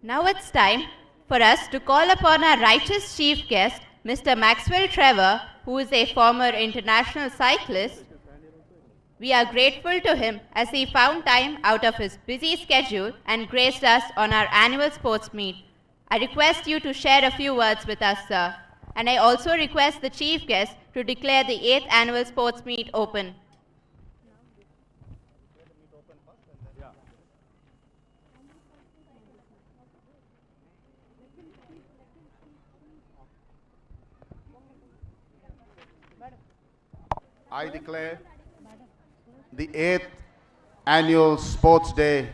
Now it's time for us to call upon our righteous chief guest, Mr. Maxwell Trevor, who is a former international cyclist. We are grateful to him as he found time out of his busy schedule and graced us on our annual sports meet. I request you to share a few words with us, sir. And I also request the chief guest to declare the 8th annual sports meet open. I declare the 8th annual sports day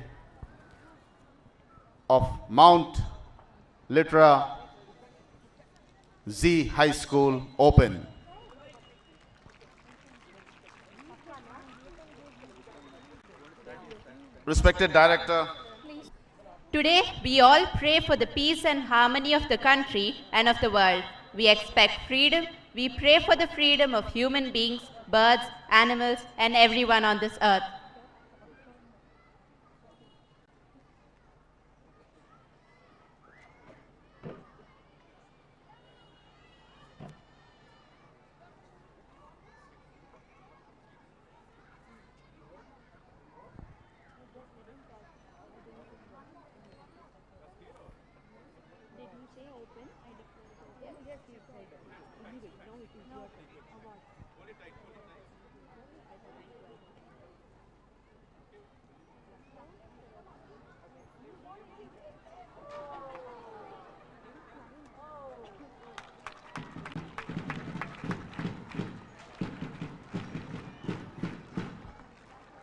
of Mount Litera Zee High School open. Respected Director, Today, we all pray for the peace and harmony of the country and of the world. We expect freedom. We pray for the freedom of human beings, birds, animals, and everyone on this earth.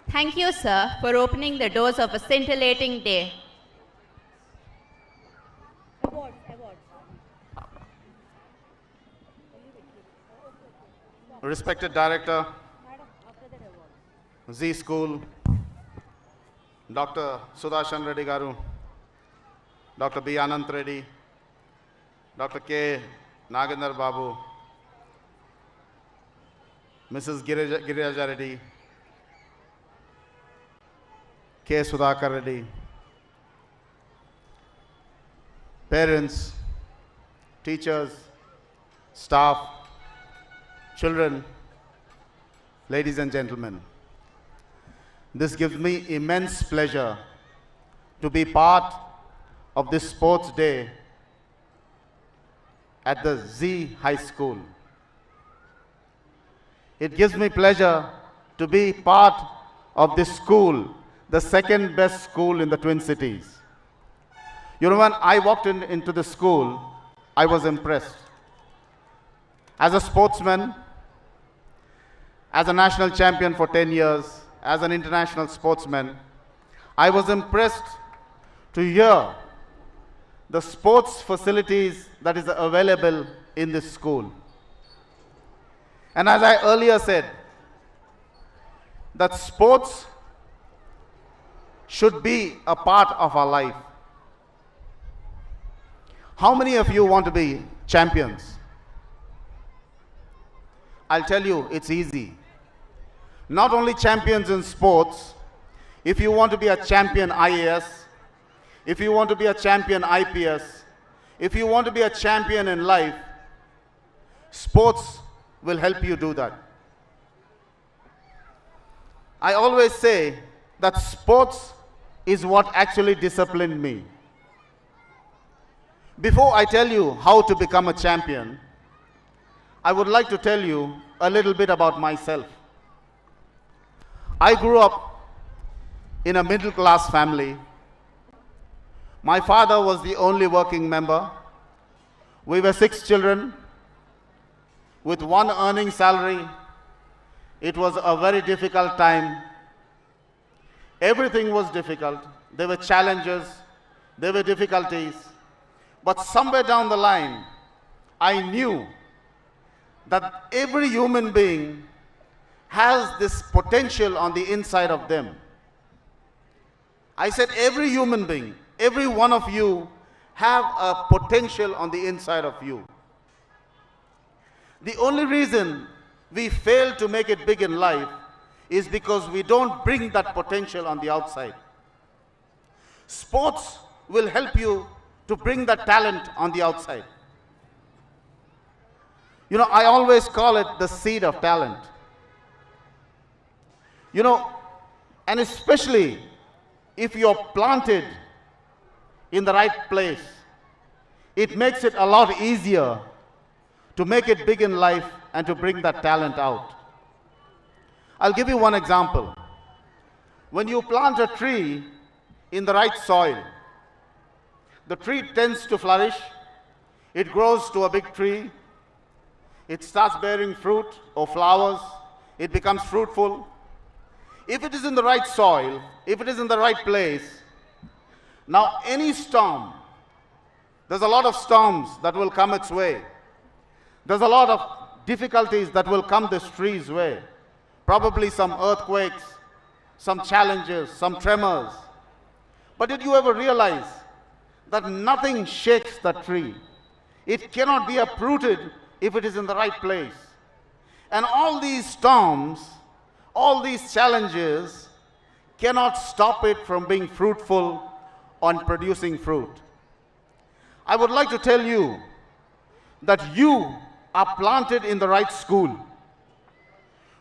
Thank you, sir, for opening the doors of a scintillating day. Respected Director, Z School, Dr. Sudashan Reddy Garu, Dr. B. Anant Reddy, Dr. K. Nagendra Babu, Mrs. Girijaja Reddy, K. Sudhakar Reddy, parents, teachers, staff, children, ladies and gentlemen, this gives me immense pleasure to be part of this sports day at the Zee High School. It gives me pleasure to be part of this school, the second best school in the Twin Cities. You know, when I walked into the school, I was impressed. As a sportsman, as a national champion for 10 years, as an international sportsman, I was impressed to hear the sports facilities that is available in this school. And as I earlier said, that sports should be a part of our life. How many of you want to be champions? I'll tell you, it's easy. Not only champions in sports, if you want to be a champion IAS, if you want to be a champion IPS, if you want to be a champion in life, sports will help you do that. I always say that sports is what actually disciplined me. Before I tell you how to become a champion, I would like to tell you a little bit about myself. I grew up in a middle-class family. My father was the only working member. We were 6 children with one earning salary. It was a very difficult time. Everything was difficult. There were challenges, there were difficulties. But somewhere down the line, I knew that every human being has this potential on the inside of them. I said every human being, every one of you have a potential on the inside of you. The only reason we fail to make it big in life is because we don't bring that potential on the outside. Sports will help you to bring that talent on the outside. You know, I always call it the seed of talent. You know, and especially if you're planted in the right place, it makes it a lot easier to make it big in life and to bring that talent out. I'll give you one example. When you plant a tree in the right soil, the tree tends to flourish, it grows to a big tree, it starts bearing fruit or flowers, it becomes fruitful. If it is in the right soil, if it is in the right place, now any storm, there's a lot of storms that will come its way. There's a lot of difficulties that will come this tree's way. Probably some earthquakes, some challenges, some tremors. But did you ever realize that nothing shakes the tree? It cannot be uprooted if it is in the right place. And all these storms, all these challenges cannot stop it from being fruitful and producing fruit. I would like to tell you that you are planted in the right school.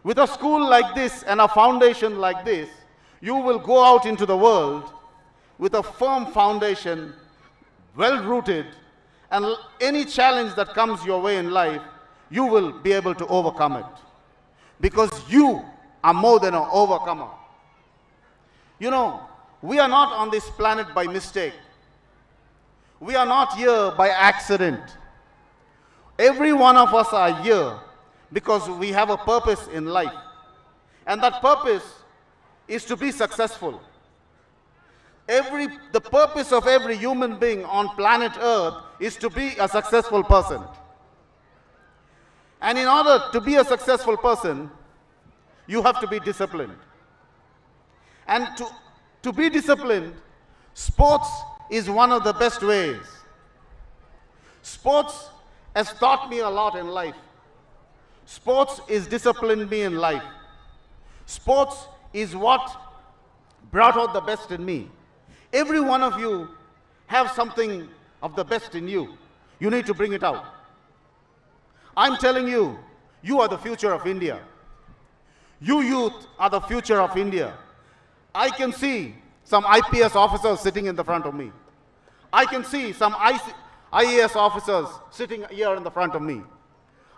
With a school like this and a foundation like this, you will go out into the world with a firm foundation, well rooted, and any challenge that comes your way in life, you will be able to overcome it. Because you are more than an overcomer. You know, we are not on this planet by mistake. We are not here by accident. Every one of us are here because we have a purpose in life. And that purpose is to be successful. The purpose of every human being on planet Earth is to be a successful person. And in order to be a successful person, you have to be disciplined. And to be disciplined, sports is one of the best ways. Sports has taught me a lot in life. Sports is disciplined me in life. Sports is what brought out the best in me. Every one of you have something of the best in you. You need to bring it out. I'm telling you, you are the future of India. You youth are the future of India. I can see some IPS officers sitting in the front of me. I can see some IAS officers sitting here in the front of me.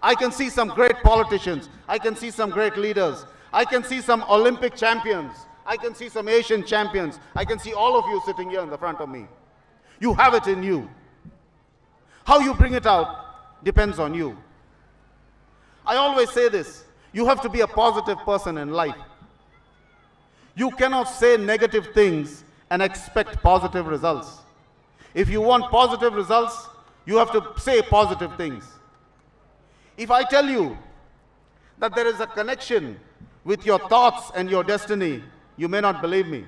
I can see some great politicians. I can see some great leaders. I can see some Olympic champions. I can see some Asian champions. I can see all of you sitting here in the front of me. You have it in you. How you bring it out depends on you. I always say this, you have to be a positive person in life. You cannot say negative things and expect positive results. If you want positive results, you have to say positive things. If I tell you that there is a connection with your thoughts and your destiny, you may not believe me.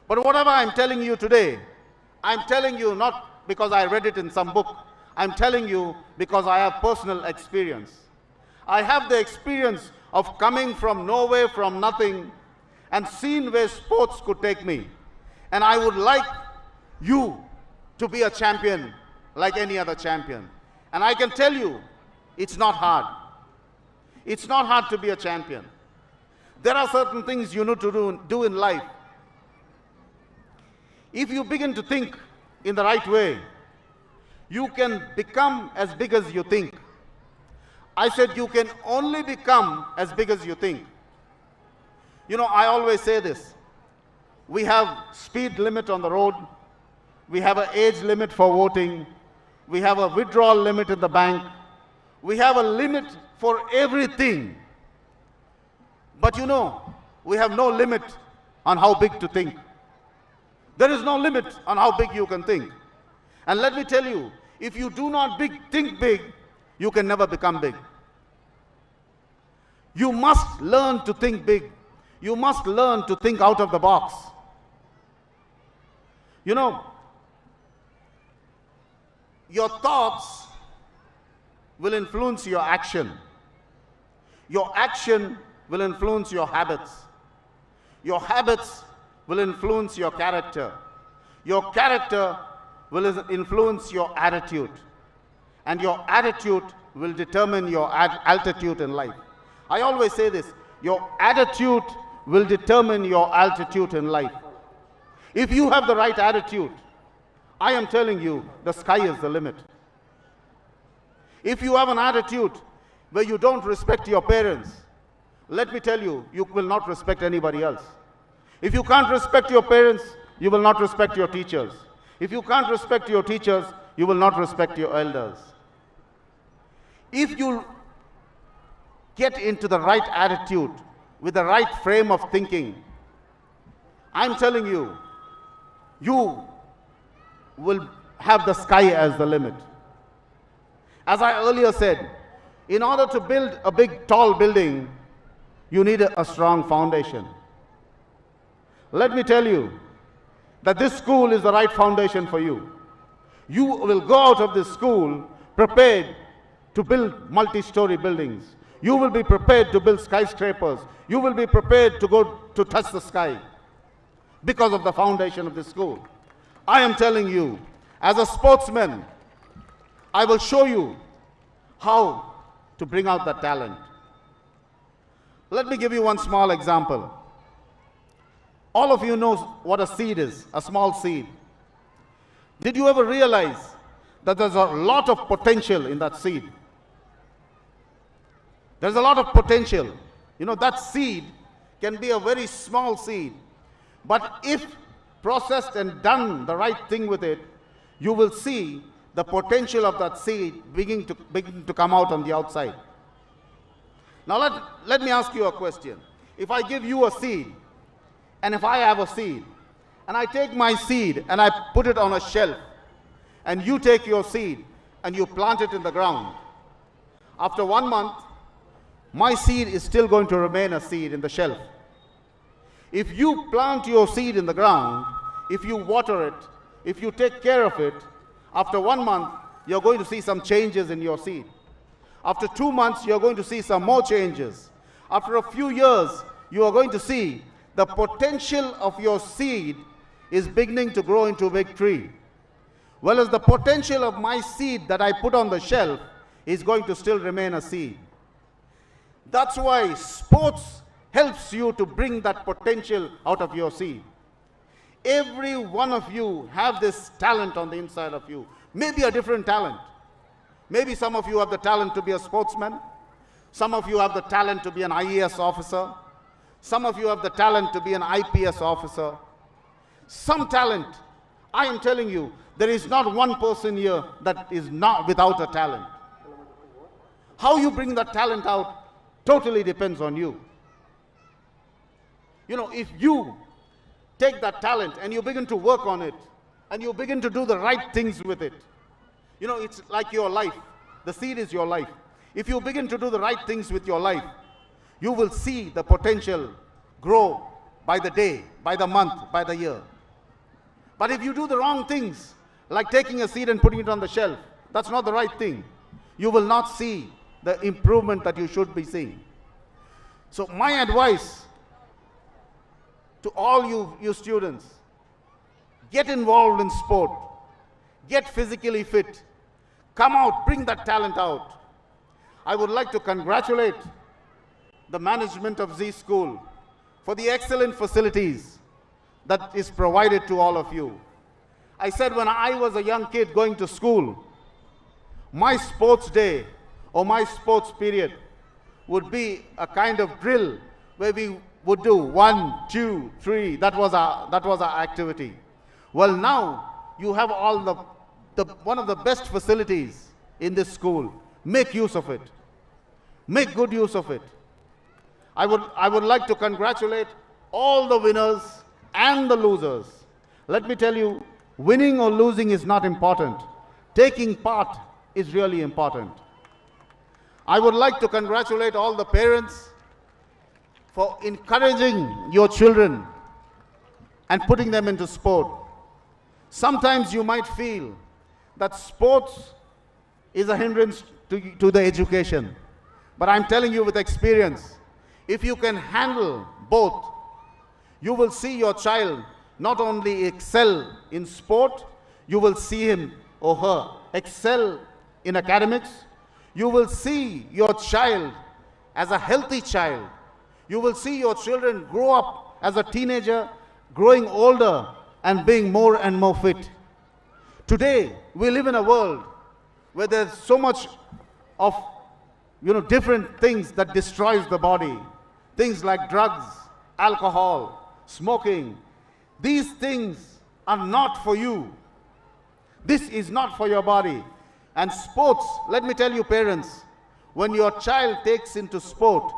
But whatever I'm telling you today, I'm telling you not because I read it in some book. I'm telling you because I have personal experience. I have the experience of coming from nowhere, from nothing, and seen where sports could take me. And I would like you to be a champion like any other champion. And I can tell you, it's not hard. It's not hard to be a champion. There are certain things you need to do in life. If you begin to think in the right way, you can become as big as you think. I said you can only become as big as you think. You know, I always say this. We have speed limit on the road. We have an age limit for voting. We have a withdrawal limit in the bank. We have a limit for everything. But you know, we have no limit on how big to think. There is no limit on how big you can think. And let me tell you, if you do not think big, you can never become big. You must learn to think big. You must learn to think out of the box. You know, your thoughts will influence your action. Your action will influence your habits. Your habits will influence your character. Your character will influence your attitude. And your attitude will determine your altitude in life. I always say this, your attitude will determine your altitude in life. If you have the right attitude, I am telling you, the sky is the limit. If you have an attitude where you don't respect your parents, let me tell you, you will not respect anybody else. If you can't respect your parents, you will not respect your teachers. If you can't respect your teachers, you will not respect your elders. If you get into the right attitude, with the right frame of thinking, I'm telling you, you will have the sky as the limit. As I earlier said, in order to build a big, tall building, you need a strong foundation. Let me tell you that this school is the right foundation for you. You will go out of this school prepared to build multi-story buildings. You will be prepared to build skyscrapers. You will be prepared to go to touch the sky because of the foundation of this school. I am telling you, as a sportsman, I will show you how to bring out that talent. Let me give you one small example. All of you know what a seed is, a small seed. Did you ever realize that there's a lot of potential in that seed? There's a lot of potential. You know, that seed can be a very small seed, but if processed and done the right thing with it, you will see the potential of that seed beginning to come out on the outside. Now let me ask you a question. If I give you a seed, and if I have a seed, and I take my seed and I put it on a shelf, and you take your seed and you plant it in the ground, after 1 month, my seed is still going to remain a seed in the shelf. If you plant your seed in the ground, if you water it, if you take care of it, after 1 month, you're going to see some changes in your seed. After 2 months, you're going to see some more changes. After a few years, you are going to see the potential of your seed is beginning to grow into a big tree. Whereas the potential of my seed that I put on the shelf is going to still remain a seed. That's why sports helps you to bring that potential out of your seed. Every one of you have this talent on the inside of you. Maybe a different talent. Maybe some of you have the talent to be a sportsman. Some of you have the talent to be an IAS officer. Some of you have the talent to be an IPS officer. Some talent. I am telling you, there is not one person here that is not without a talent. How you bring that talent out totally depends on you. You know, if you take that talent and you begin to work on it, and you begin to do the right things with it, you know, it's like your life. The seed is your life. If you begin to do the right things with your life, you will see the potential grow by the day, by the month, by the year. But if you do the wrong things, like taking a seed and putting it on the shelf, that's not the right thing. You will not see the improvement that you should be seeing. So my advice to all you students, get involved in sport, get physically fit, come out, bring that talent out. I would like to congratulate the management of Zee School for the excellent facilities that is provided to all of you. I said when I was a young kid going to school, my sports day or my sports period would be a kind of drill where we would do 1, 2, 3. That was our activity. Well, now you have all one of the best facilities in this school. Make use of it. Make good use of it. I would like to congratulate all the winners and the losers. Let me tell you, winning or losing is not important. Taking part is really important. I would like to congratulate all the parents for encouraging your children and putting them into sport. Sometimes you might feel that sports is a hindrance to the education. But I'm telling you with experience, if you can handle both, you will see your child not only excel in sport, You will see him or her excel in academics. You will see your child as a healthy child. You will see your children grow up as a teenager, growing older and being more and more fit. Today, we live in a world where there's so much of different things that destroys the body. Things like drugs, alcohol, smoking. These things are not for you. This is not for your body. And sports, let me tell you parents, when your child takes into sport,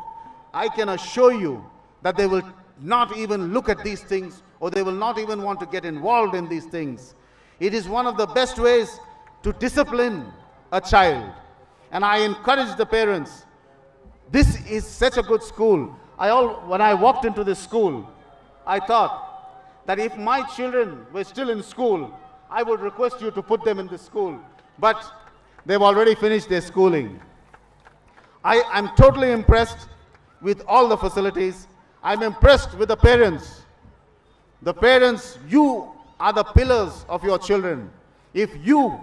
I can assure you that they will not even look at these things, or they will not even want to get involved in these things. It is one of the best ways to discipline a child. And I encourage the parents. This is such a good school. When I walked into this school, I thought that if my children were still in school, I would request you to put them in this school. But they've already finished their schooling. I am totally impressed with all the facilities. I'm impressed with the parents. The parents, you are the pillars of your children. If you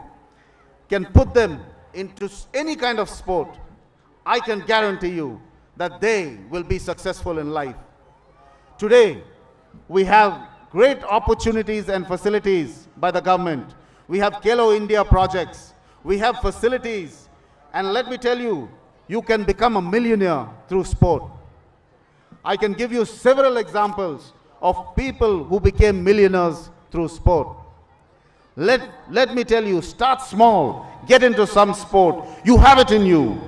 can put them into any kind of sport, I can guarantee you that they will be successful in life. Today, we have great opportunities and facilities by the government. We have Khelo India projects. We have facilities. And let me tell you, you can become a millionaire through sport. I can give you several examples of people who became millionaires through sport. Let me tell you, start small, get into some sport. You have it in you.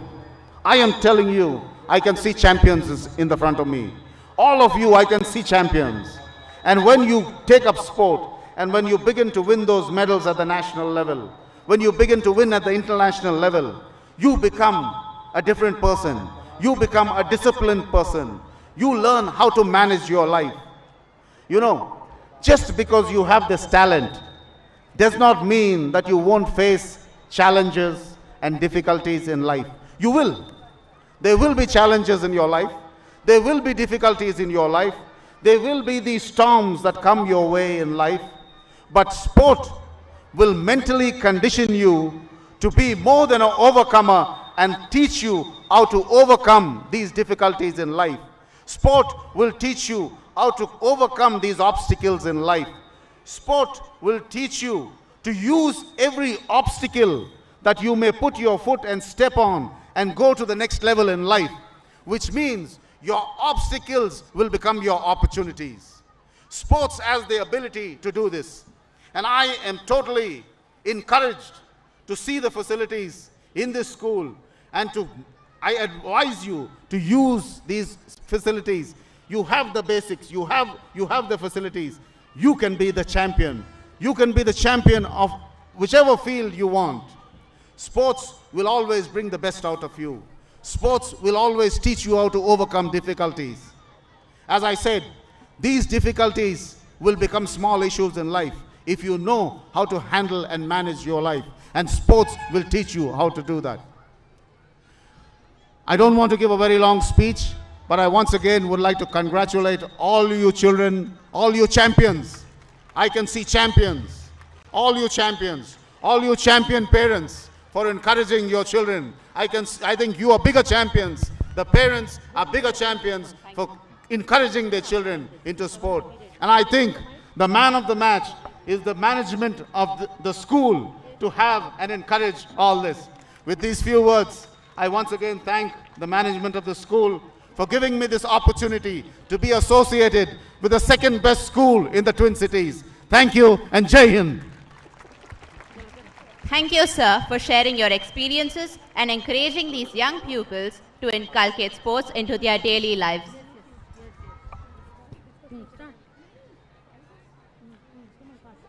I am telling you, I can see champions in the front of me. All of you, I can see champions. And when you take up sport, and when you begin to win those medals at the national level, when you begin to win at the international level, you become a different person. You become a disciplined person. You learn how to manage your life. Just because you have this talent does not mean that you won't face challenges and difficulties in life. You will. There will be challenges in your life. There will be difficulties in your life. There will be these storms that come your way in life. But sport will mentally condition you to be more than an overcomer and teach you how to overcome these difficulties in life. Sport will teach you how to overcome these obstacles in life. Sport will teach you to use every obstacle that you may put your foot and step on and go to the next level in life, which means your obstacles will become your opportunities. Sports has the ability to do this. And I am totally encouraged to see the facilities in this school, and I advise you to use these facilities. You have the basics, you have the facilities. You can be the champion. You can be the champion of whichever field you want. Sports will always bring the best out of you. Sports will always teach you how to overcome difficulties. As I said, these difficulties will become small issues in life if you know how to handle and manage your life. And sports will teach you how to do that. I don't want to give a very long speech, but I once again would like to congratulate all you children, all you champions. I can see champions, all you champion parents for encouraging your children. I think you are bigger champions. The parents are bigger champions for encouraging their children into sport. And I think the man of the match is the management of the school to have and encourage all this. With these few words, I once again thank the management of the school for giving me this opportunity to be associated with the second best school in the Twin Cities. Thank you, and Jai Hind. Thank you, sir, for sharing your experiences and encouraging these young pupils to inculcate sports into their daily lives.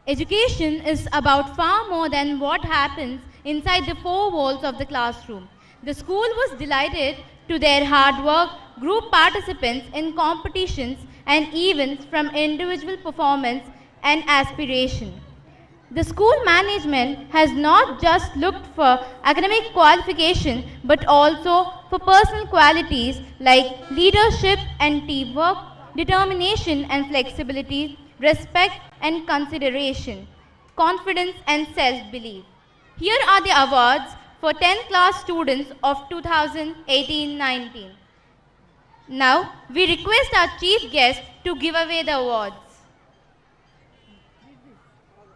Education is about far more than what happens inside the four walls of the classroom. The school was delighted to their hard work, group participants in competitions and events from individual performance and aspiration. The school management has not just looked for academic qualification but also for personal qualities like leadership and teamwork, determination and flexibility, respect and consideration. confidence and self-belief. Here are the awards for 10th class students of 2018-19. Now, we request our chief guest to give away the awards.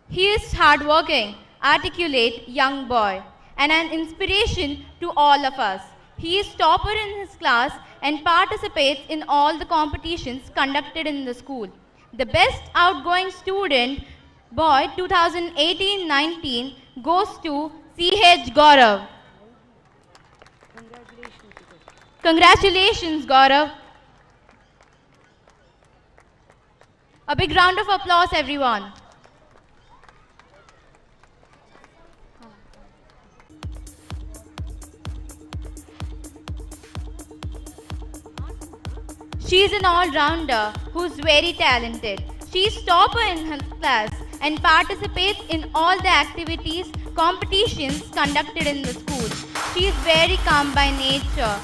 He is hardworking, articulate young boy and an inspiration to all of us. He is topper in his class and participates in all the competitions conducted in the school. The best outgoing student boy 2018-19 goes to C.H. Gaurav. Congratulations, Gaurav. A big round of applause, everyone. She is an all-rounder who's very talented. She is topper in her class and participates in all the activities, competitions conducted in the school. She is very calm by nature.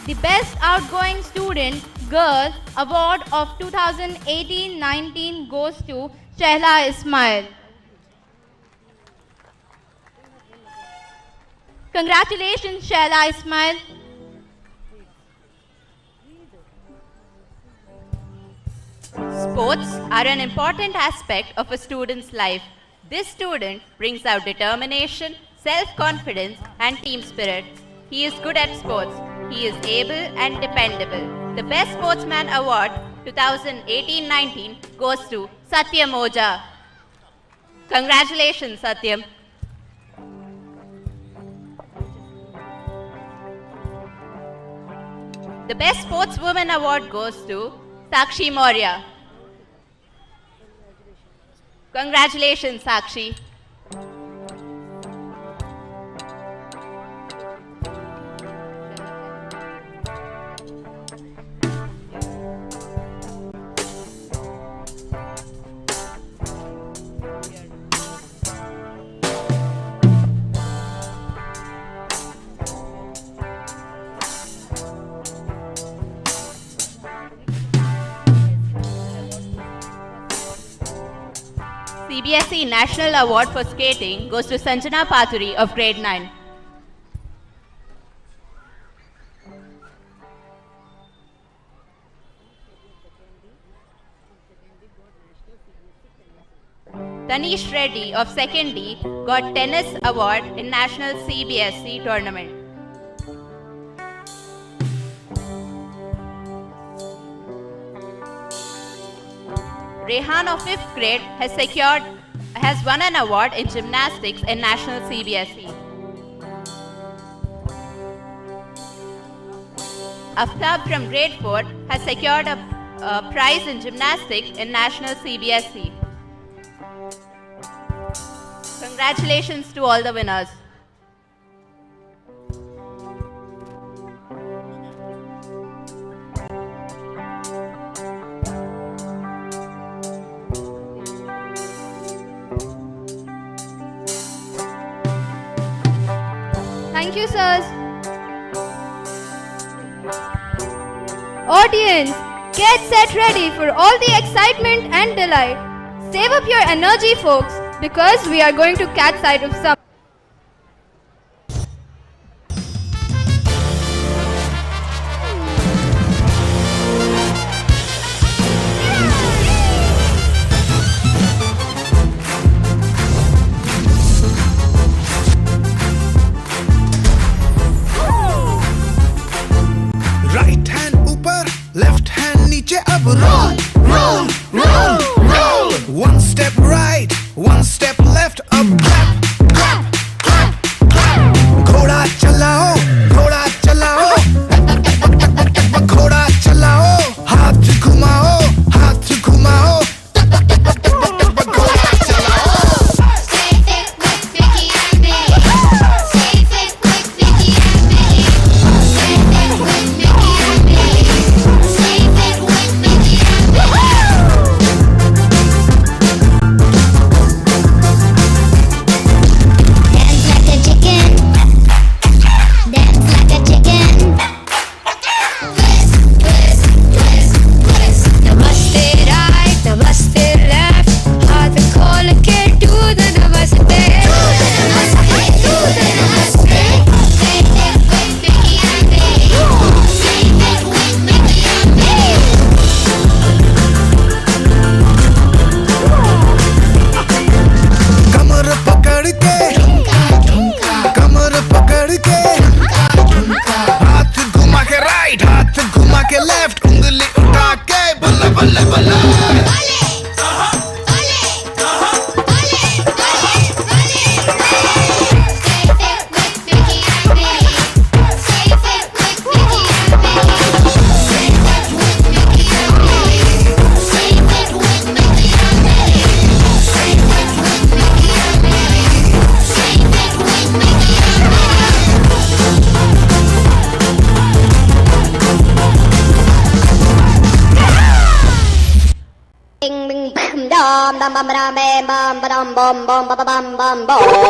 The Best Outgoing Student Girl Award of 2018-19 goes to Shehla Ismail. Congratulations, Shehla Ismail. Sports are an important aspect of a student's life. This student brings out determination, self-confidence and team spirit. He is good at sports. He is able and dependable. The Best Sportsman Award 2018-19 goes to Satyam Oja. Congratulations, Satyam. The Best Sportswoman Award goes to Sakshi Maurya. Congratulations, Sakshi. CBSE National Award for Skating goes to Sanjana Pathuri of grade 9. Tanish Reddy of 2nd D got Tennis Award in National CBSE Tournament. Rehan of 5th grade has won an award in gymnastics in National CBSE. Aftab from grade 4 has secured a prize in gymnastics in National CBSE. Congratulations to all the winners. Thank you, sirs. Audience, get set ready for all the excitement and delight. Save up your energy, folks, because we are going to catch sight of some. Right hand upar, left hand niche, ab roll, roll, roll, roll. One step right, one step left, up, clap, clap,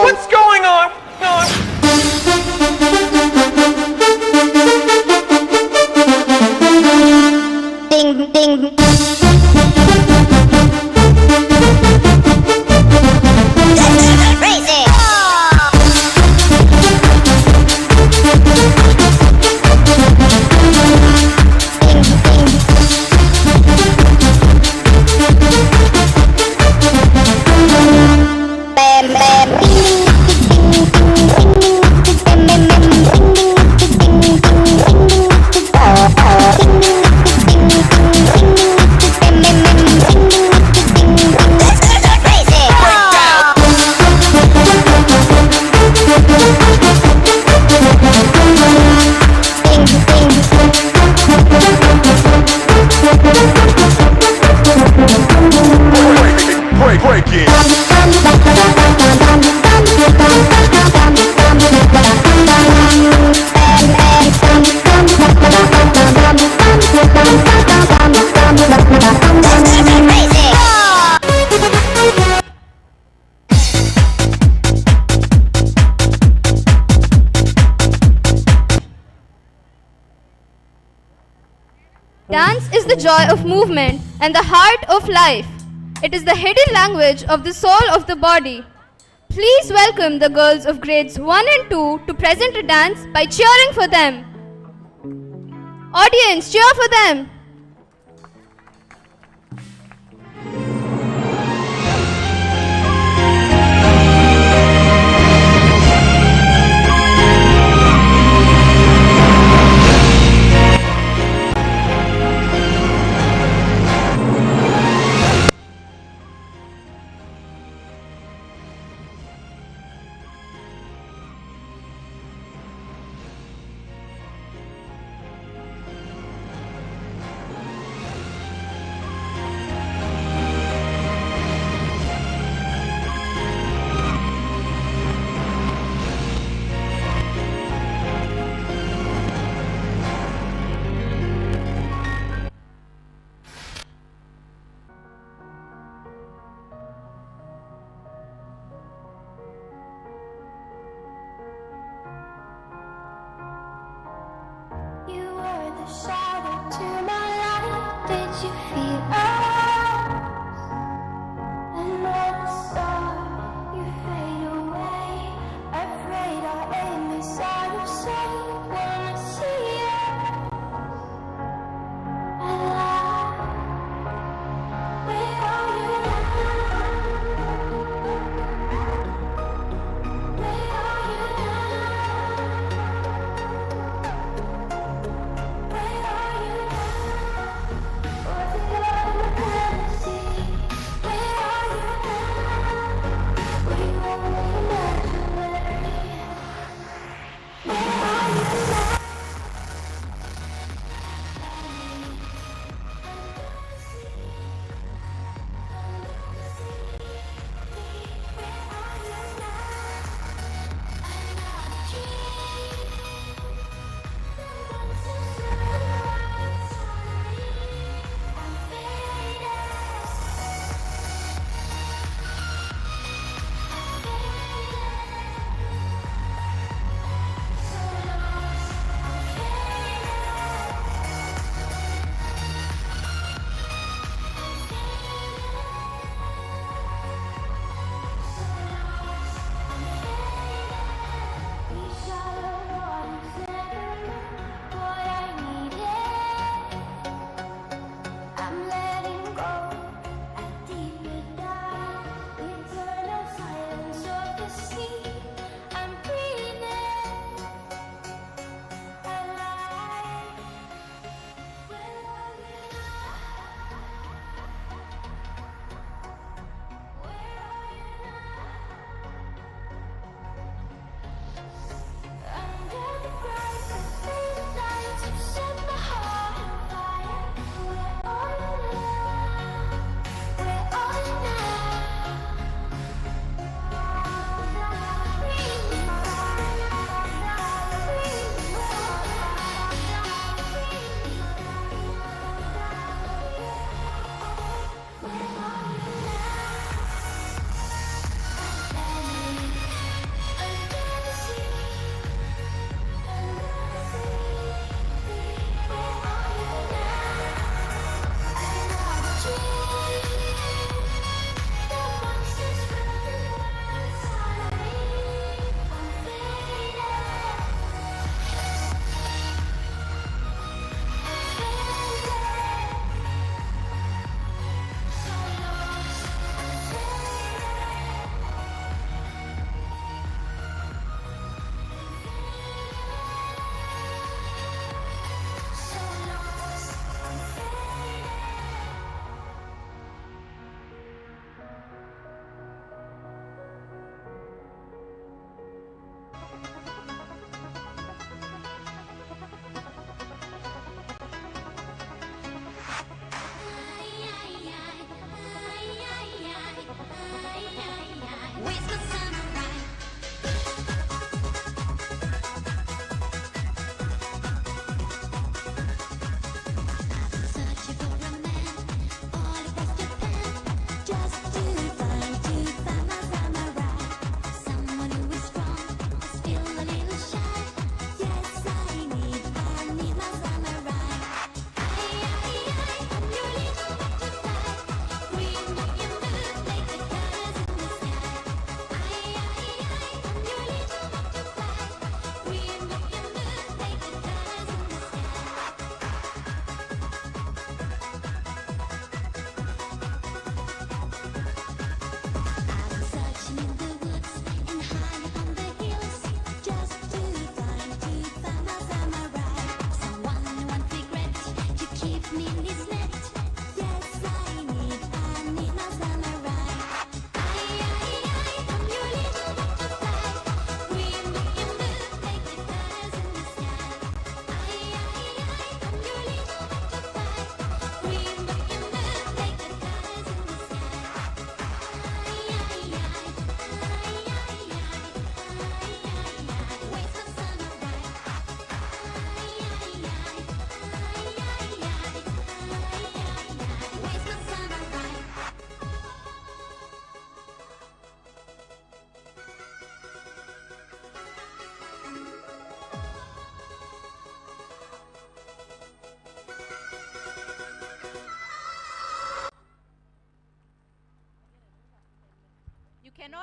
What's going on? Ding ding. Crazy. Bam bam. Break it. Dance is the joy of movement and the heart of life. It is the hidden language of the soul of the body. Please welcome the girls of grades 1 and 2 to present a dance by cheering for them. Audience, cheer for them. You were the shadow to my light. Did you feel us? And when I saw you fade away, afraid our aim is out of sight. Wanna see us alive. Where are you now? Where are you now? Where are you now? Was it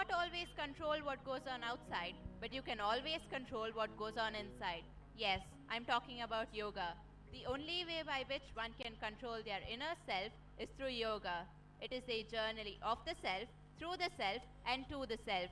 cannot always control what goes on outside, but you can always control what goes on inside. Yes, I'm talking about yoga. The only way by which one can control their inner self is through yoga. It is a journey of the self, through the self, and to the self.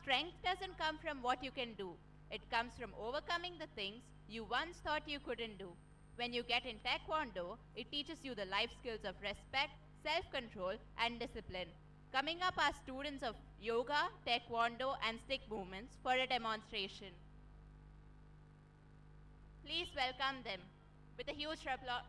Strength doesn't come from what you can do. It comes from overcoming the things you once thought you couldn't do. When you get in Taekwondo, it teaches you the life skills of respect, self-control, and discipline. Coming up are students of yoga, Taekwondo, and stick movements for a demonstration. Please welcome them with a huge applause.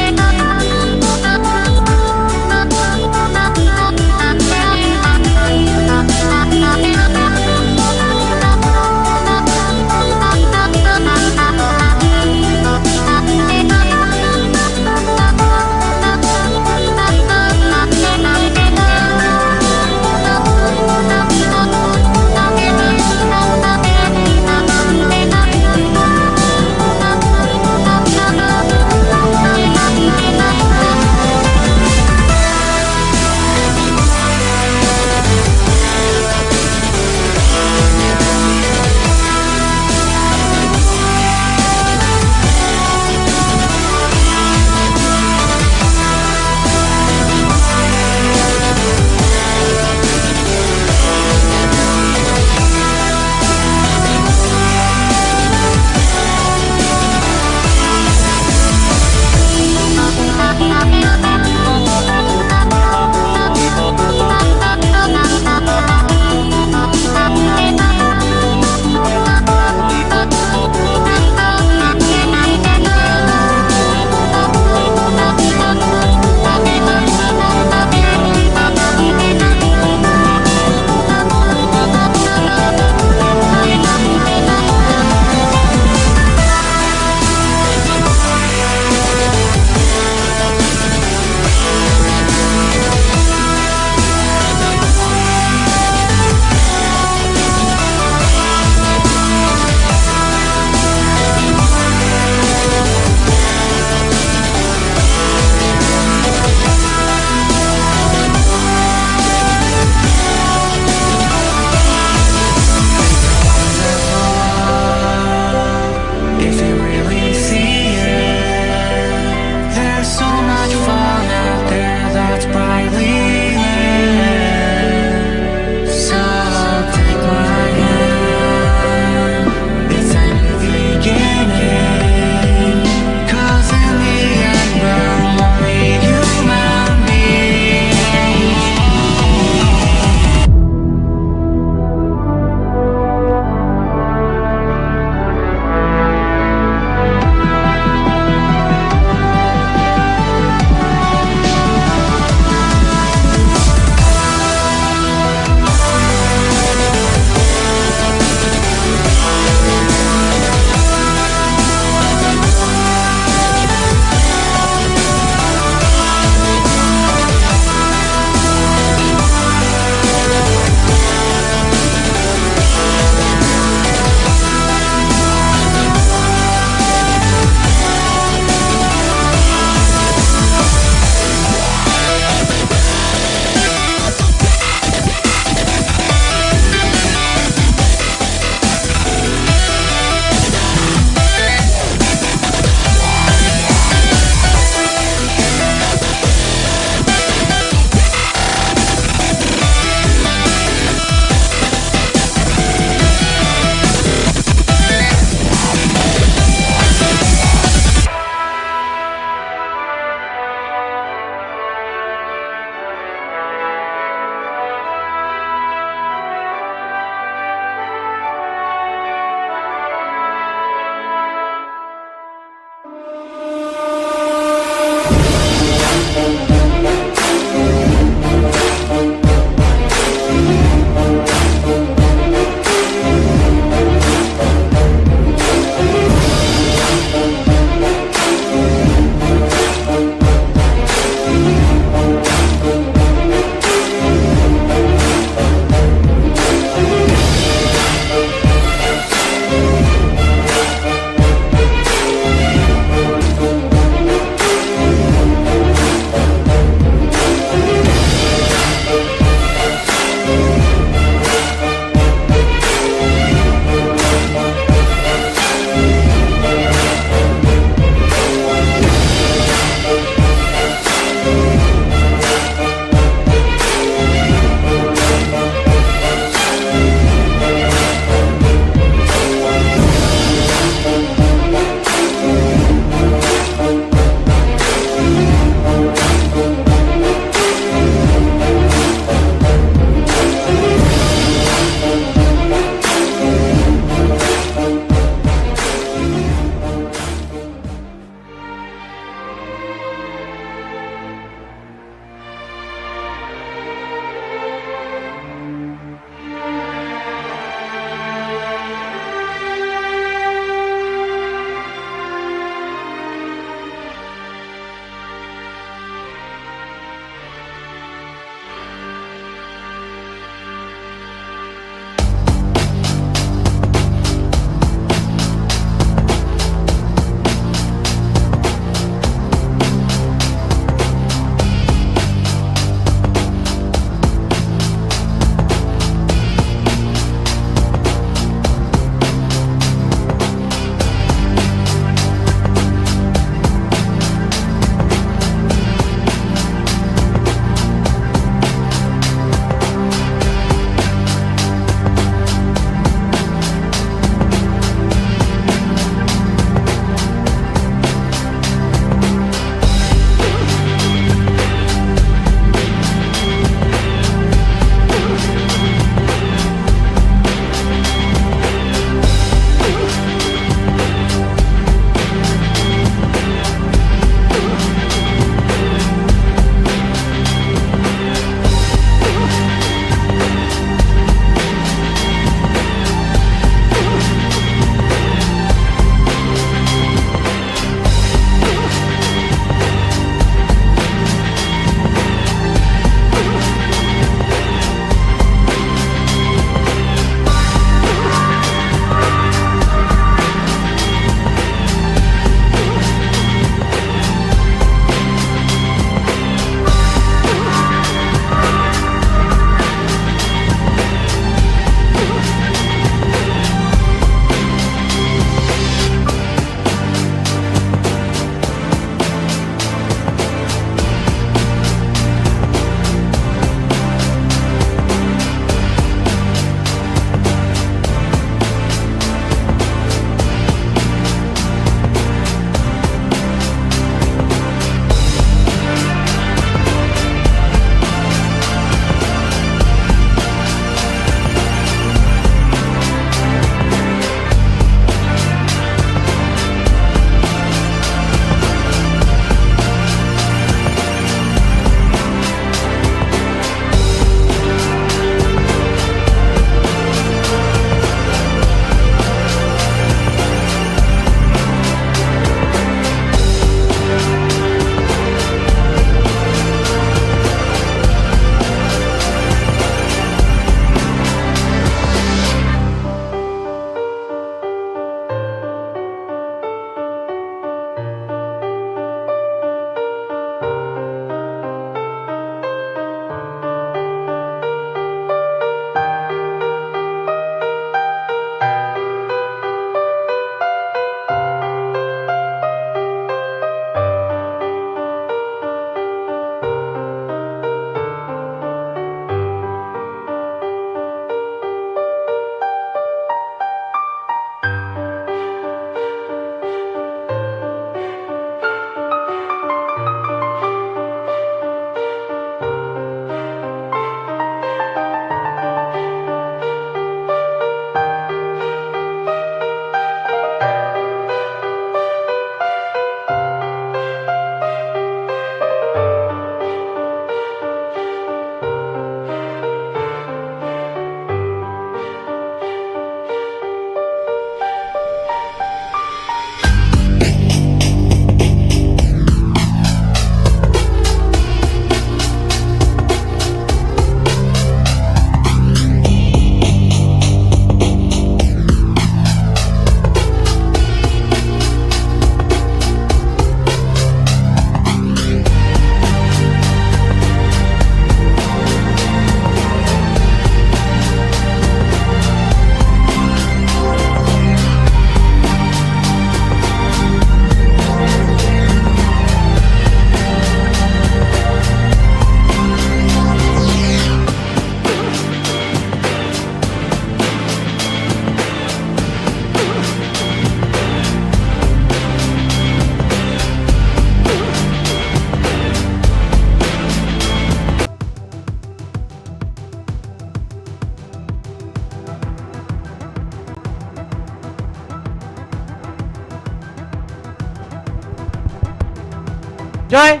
Joy.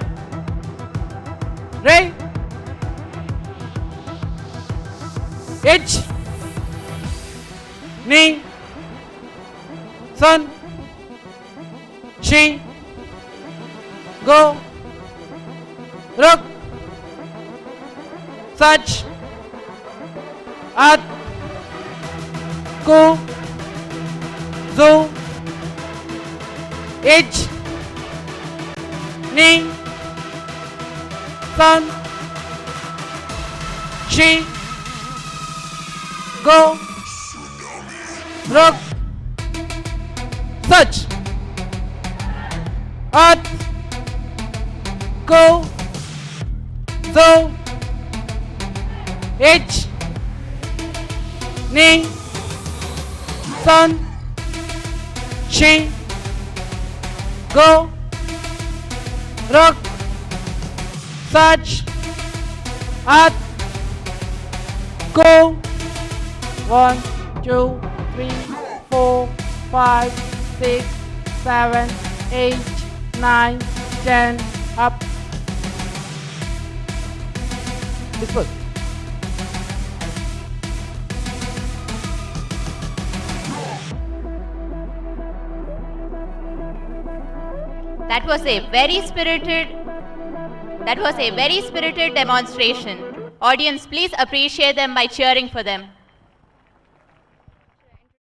Ray. H. Ni. Sun. She. Go. Ruk. Such. At. Go. Zo. H. Ni. Sun. She. Go. Ruk. Such. At. Go. Zo. H. Ni. Sun. She. Go. Ruk. Such. At. Go. 1, 2, 3, 4, 5, 6, 7, 8, 9, 10. Up. Disperse. That was a very spirited demonstration. Audience, please appreciate them by cheering for them.